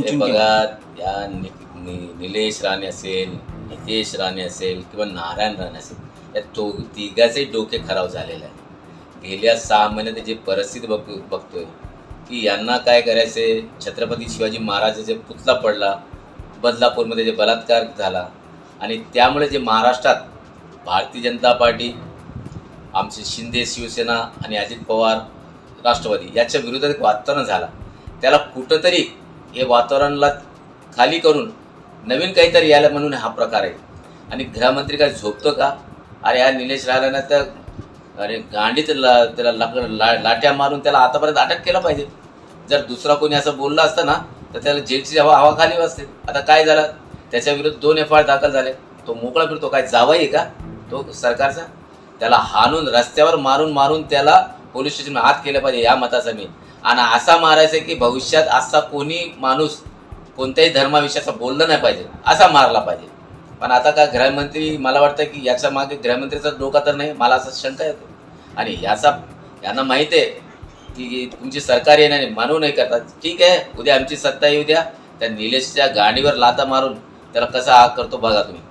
ते बघा, या निलेश राणे असेल, नितेश राणे असेल किंवा नारायण राणे असेल, या तिघाचे डोके खराब झालेले आहे। गेल्या 6 महिन्यात जी परिस्थिती बघतोय की यांना काय करायचे। छत्रपती शिवाजी महाराजांचे पुतळा पडला, बदलापूरमध्ये जे बलात्कार झाला आणि त्यामुळे जे महाराष्ट्रात भारतीय जनता पार्टी, आमचे शिंदे शिवसेना आणि अजित पवार राष्ट्रवादी याच्या विरोधात एक वातावरण झाला। त्याला कुठंतरी हे वातावरणाला खाली करून नवीन काहीतरी यायला म्हणून हा प्रकार आहे। आणि गृहमंत्री काय झोपतो का? अरे या निलेश राणेंना तर अरे गांडीत त्याला लाट्या मारून त्याला आतापर्यंत अटक केलं पाहिजे। जर दुसरा कोणी असं बोलला असता ना तर त्याला जेलची हवा खाली असते। आता काय झालं, त्याच्या विरुद्ध 2 FIR दाखल झाले। तो मोकळा फिरतो, काय जावई आहे का तो सरकारचा? त्याला हाणून रस्त्यावर मारून त्याला पोलीस स्टेशन आत केलं पाहिजे, या मताचा मी। आणि असा मारायचा की भविष्यात असा कोणी माणूस कोणत्याही धर्माविषयाचा बोललं नाही पाहिजे, असा मारला पाहिजे। पण आता का गृहमंत्री, मला वाटतं की याच्या मागे गृहमंत्रीचा डोका तर नाही, मला असं शंका येतो। आणि यांना माहिती आहे की तुमची सरकार येणार म्हणून नाही करतात। ठीक आहे, उद्या आमची सत्ता येऊ द्या, त्या निलेशच्या गाडीवर लाता मारून त्याला कसा आग करतो बघा तुम्ही।